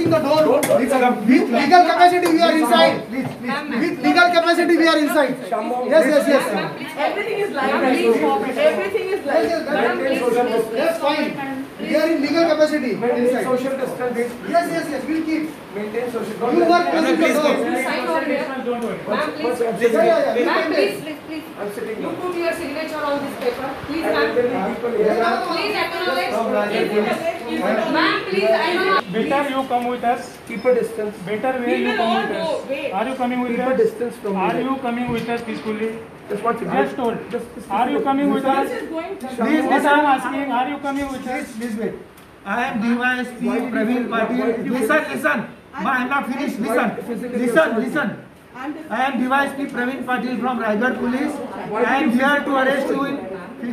closing the door. With legal capacity, we are inside. With legal capacity, we are inside. Yes. Everything is live. Everything is live. That's fine. We are in legal capacity. Inside. Social distance. Yes. We'll keep. Maintain social You work closing the door. Sign over here. Ma'am, please. Yeah. Ma'am, please. I'm sitting You here. put your signature on this paper. Please, ma'am. Please acknowledge. Ma'am, please, I know. Better you come with us. Keep a distance. Better where you come with us. Are you coming with Keep a us? distance from me. Are you coming with us peacefully? Just one second. Just told. Are you coming with us? Please, What I am asking, are you coming with us? Please wait. I am DYSP Praveen Patil. Listen. I am not finished. Listen. I am DYSP Praveen Patil from Raigad Police. I am here to arrest you in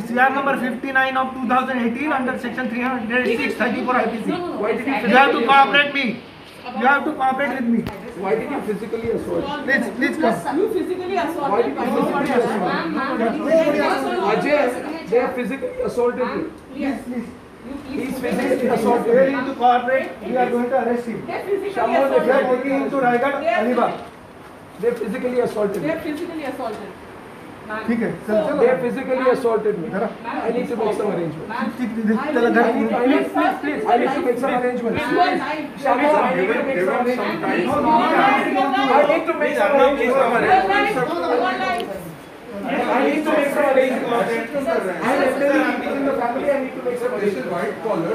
CR number 59 of 2018 under section 306/34 IPC. Why did you You have to cooperate me. You have to cooperate with me. Why did you physically assault? Please come. You physically Why assaulted did by you physically assault? Ajay, they have physically assaulted you. He's physically assaulted. Failing to cooperate, we are going to arrest him. They physically Someone We are assaulted. taking him to Raigad, Alibag. They physically assaulted They me. physically assaulted. Ma'am. ठीक है चल They have physically assaulted me. I need to make some arrangements. चल घर Please. I need to make some arrangements. You are live. Shama, I need to make some arrangements. I need to make some arrangements. You are live. I need to make some arrangements. I am elderly people in the family. I need to make some arrangements. White collar.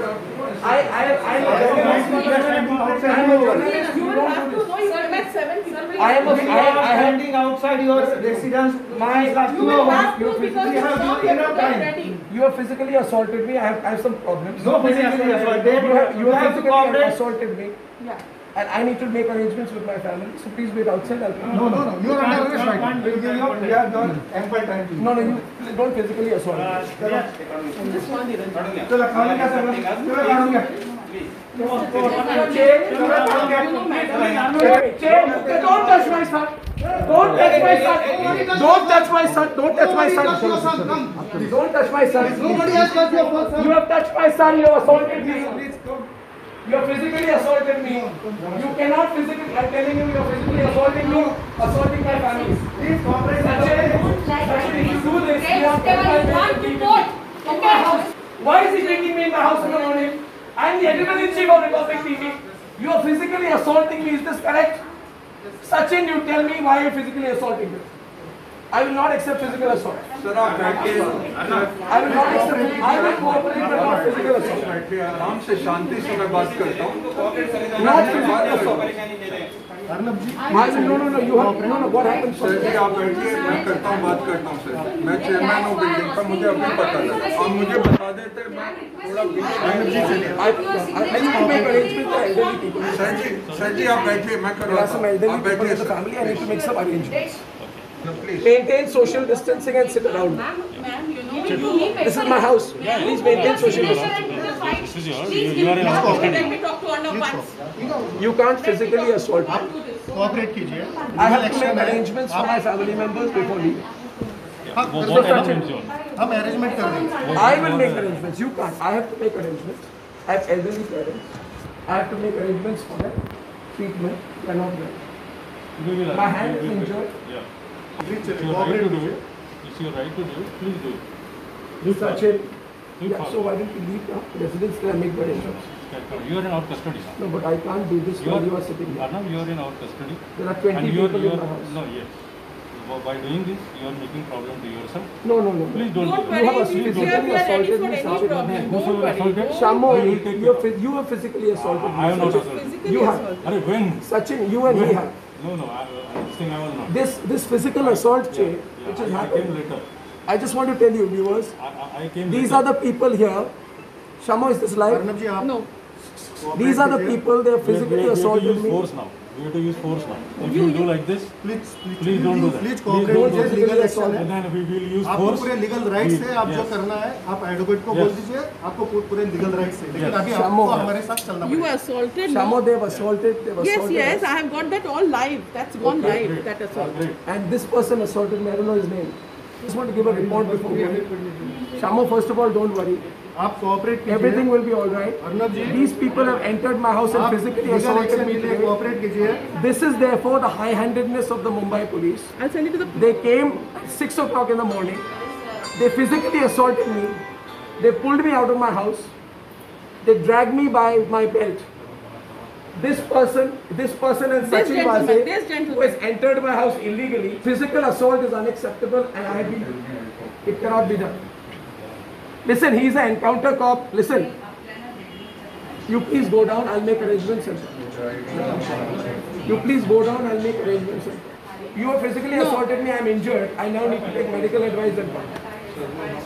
You will have to know you have met 7 people. I am standing outside your residence. My last You 2 will hours. have to because you have know enough you are time. ready. You have physically assaulted me. I have some problems. No physically assaulted. You have to physically cooperate. assaulted me. Yeah. And I need to make arrangements with my family. So please wait outside. I'll come. No. You are under arrest right now. We have got ample time to. No, you don't physically assault me. Just one minute. चलो खाने का सब चलो खाने का Don't touch my son. Don't touch my son. Don't touch my son. Don't touch my son. Don't touch my son. Nobody has got your phone. You have touched my son. You have assaulted me. You have physically assaulted me. You cannot physically. I'm telling you, you are physically assaulting me, assaulting my family. Please cooperate. Sachin, if you do this, you are in my house. Why is he taking me in my house in the morning? I am the editor-in-chief of Republic TV. You are physically assaulting me. Is this correct? Sachin, you tell me why you are physically assaulting me. I will not accept physical assault. Sir आप बैठिए I will not accept. I will cooperate but not physical assault. बैठिए आराम से शांति से मैं बात करता हूँ Not physical assault. Arnab ji No. You have no. What happened? Sir ji आप बैठिए मैं करता हूँ बात करता हूँ सर मैं चेयरमैन हूँ बिल्डिंग का मुझे अभी पता लगा आप मुझे बता देते मैं थोड़ा I need to make arrangements for elderly people. Sir ji आप बैठिए मैं There are करवाता some हूँ elderly आप people बैठिए in the sir family. I need to make some arrangements. Please Maintain social distancing and sit around. Ma'am, you know, This is my house. Please maintain social distancing. You are in our custody. Let me talk to Arnab once. You can't physically assault me. Cooperate कीजिए I have to make arrangements for my family members before leaving. What arrangements you want? हम arrangement कर देंगे I will make arrangements. You can't. I have to make arrangements. I have elderly parents. I have to make arrangements for their treatment. They are not well. We will My hand is injured. Yeah. It's your right to do it. It's your right to do it. Please do it. Sachin. You Yeah, so why don't you leave now? Residents can make arrangements. You are in our custody. No, but I can't do this while you are sitting here. Arnab, you are in our custody. There are 20 And people in my house. No, yes. By doing this, you are making problem to yourself. No. Please don't. Don't do worry, You have we physically are ready assaulted for me, any Sachin. problem. Whosoever Don't worry. assaulted, Shamo, we will take you have physically assaulted me. I am not Sachin. assaulted. Physically You have. assaulted. Arre, when? Sachin, you and me have. No, this thing I was not. This physical assault chain, which has I came happened. later. I just want to tell you, viewers, I came these later. are the people here. Shamo, is this live? Arnab जी आप No. These are the people, they have physically we have to assaulted use me. force now. We have to use force now. If you do like this, please don't do that. Please Please cooperate don't do कीजिए that. Legal action है then we will use आपको force. पूरे legal rights है आप जो Yes. करना है आप एडवोकेट को बोल दीजिए आपको पूरे लीगल राइट्स है लेकिन Yes. अभी Shamo. आपको हमारे साथ चलना You पड़ेगा assaulted. Shamo, No? they have assaulted Yes, us. I have got that all live. That's gone Okay, live. great. That assault. Great. And this person assaulted me, I don't know his name. Just want to give a report before going. Shamo, first of all, don't worry. आप cooperate कीजिए। Everything will be all right. Arnab ji, These people have entered my house and आप physically legal assaulted action me के लिए today. Cooperate कीजिए। This is therefore the high-handedness of the Mumbai police. I'll send it to the. They came at 6 o'clock in the morning. They physically assaulted me. They pulled me out of my house. They dragged me by my belt. This person and Sachin gentleman, Vase, this gentleman. who has entered my house illegally. Physical assault is unacceptable and I have been, it cannot be done. Listen, he is an encounter cop. Listen, you please go down, I'll make arrangements. You please go down, I'll make arrangements. You have physically assaulted me, I'm injured. I now need to take medical advice and come.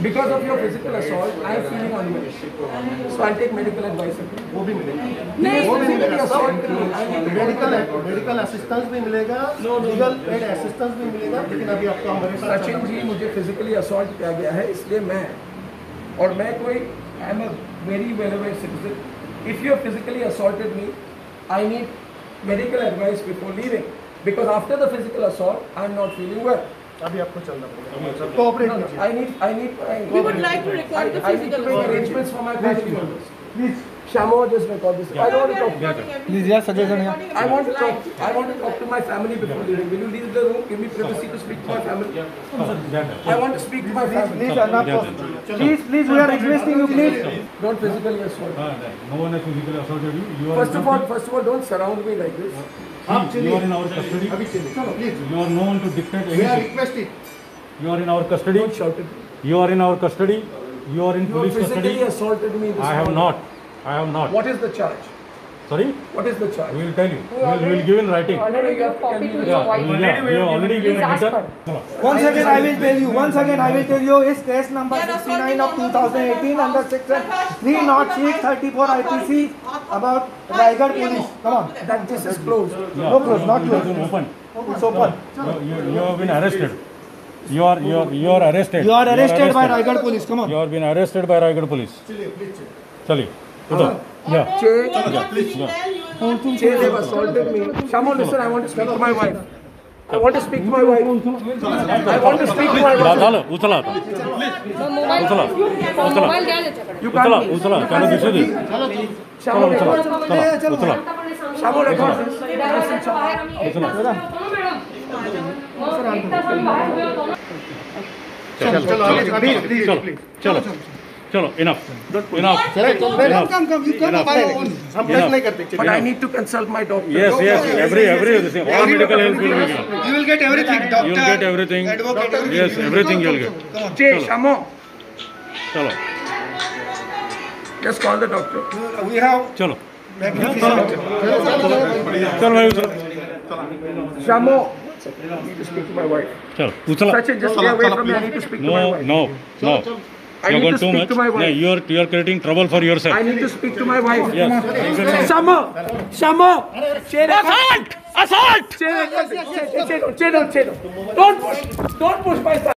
Because of your physical assault, I am feeling unwell. So I'll take medical advice and come. वो भी मिलेगा। नहीं, वो भी Physically मिलेगा। assaulted me. I need to medical assistance भी मिलेगा, legal aid assistance भी मिलेगा, लेकिन अभी आपका हमारे साथ सचिन जी मुझे फिजिकली असॉल्ट किया गया है, इसलिए मैं कोई I am a very well aware citizen. If you have physically assaulted me, I need medical advice before leaving, because after the physical assault I am not feeling well. अभी आपको चलना पड़ेगा। कोऑपरेट कीजिए। I need. We would like to record the I need to physical make assault. arrangements for my family members. Please, Shamo, just record this. I don't want to talk. please, yeah, suggestion, yeah. I want to talk to my family before leaving. Will you leave the room? Give me privacy to speak to my family. I want to speak to my family. Please, Arnab, please, we are requesting you, please. Don't physically assault. No one has physically assaulted you. You are First of all, don't surround me like this. आप you are in our custody. अभी चलिए, चलो please. You are no one to dictate We are anything. requesting। You are in our custody. Don't shout at me. You are in our custody. You are in You police physically custody. assaulted me this I have morning. not. I have not. What is the charge? Sorry. What is the charge? We will tell you. We will give in writing. Already you have copied to your Yeah, wife. we have already given Please ask written. her. Once again, I will tell you, is case number 69 of 2018 under section 306/34 IPC about Raigad police. Come on. That this is closed. Yeah. No close, not It has close. been open. It's open. You have been arrested. You are arrested. You are arrested by Raigad police. Come on. You are been arrested by Raigad police. चलिए उधर. Yeah. Che, they've assaulted me. Shamo, listen, I want to speak to my wife. I want to speak to my wife. I want to speak to my wife. झालं उचला आता. उचला. Mobile द्या त्याच्याकडे. You can't. उचला त्याला दिसू दे. Shamo, चला record. उचला. Shamo, record this. चलो अभी प्लीज चलो चलो enough come you come by your own। हम टच नहीं करते। But I need to consult my doctor. yes every all medical help will be given. You will get everything. You will get everything. Advocate, Yes, everything you will get. Che, Shamo, चलो just call the doctor. We have चलो magnificent. चल भाई उचला. Shamo, I need to speak to my wife. चलो उचला. Sachin, just stay away from me. I need to speak to my wife. No. I You need got to too speak much. to my wife. No, you are creating trouble for yourself. I need to speak to my wife. Yes. Shamo! Assault! Don't push my son.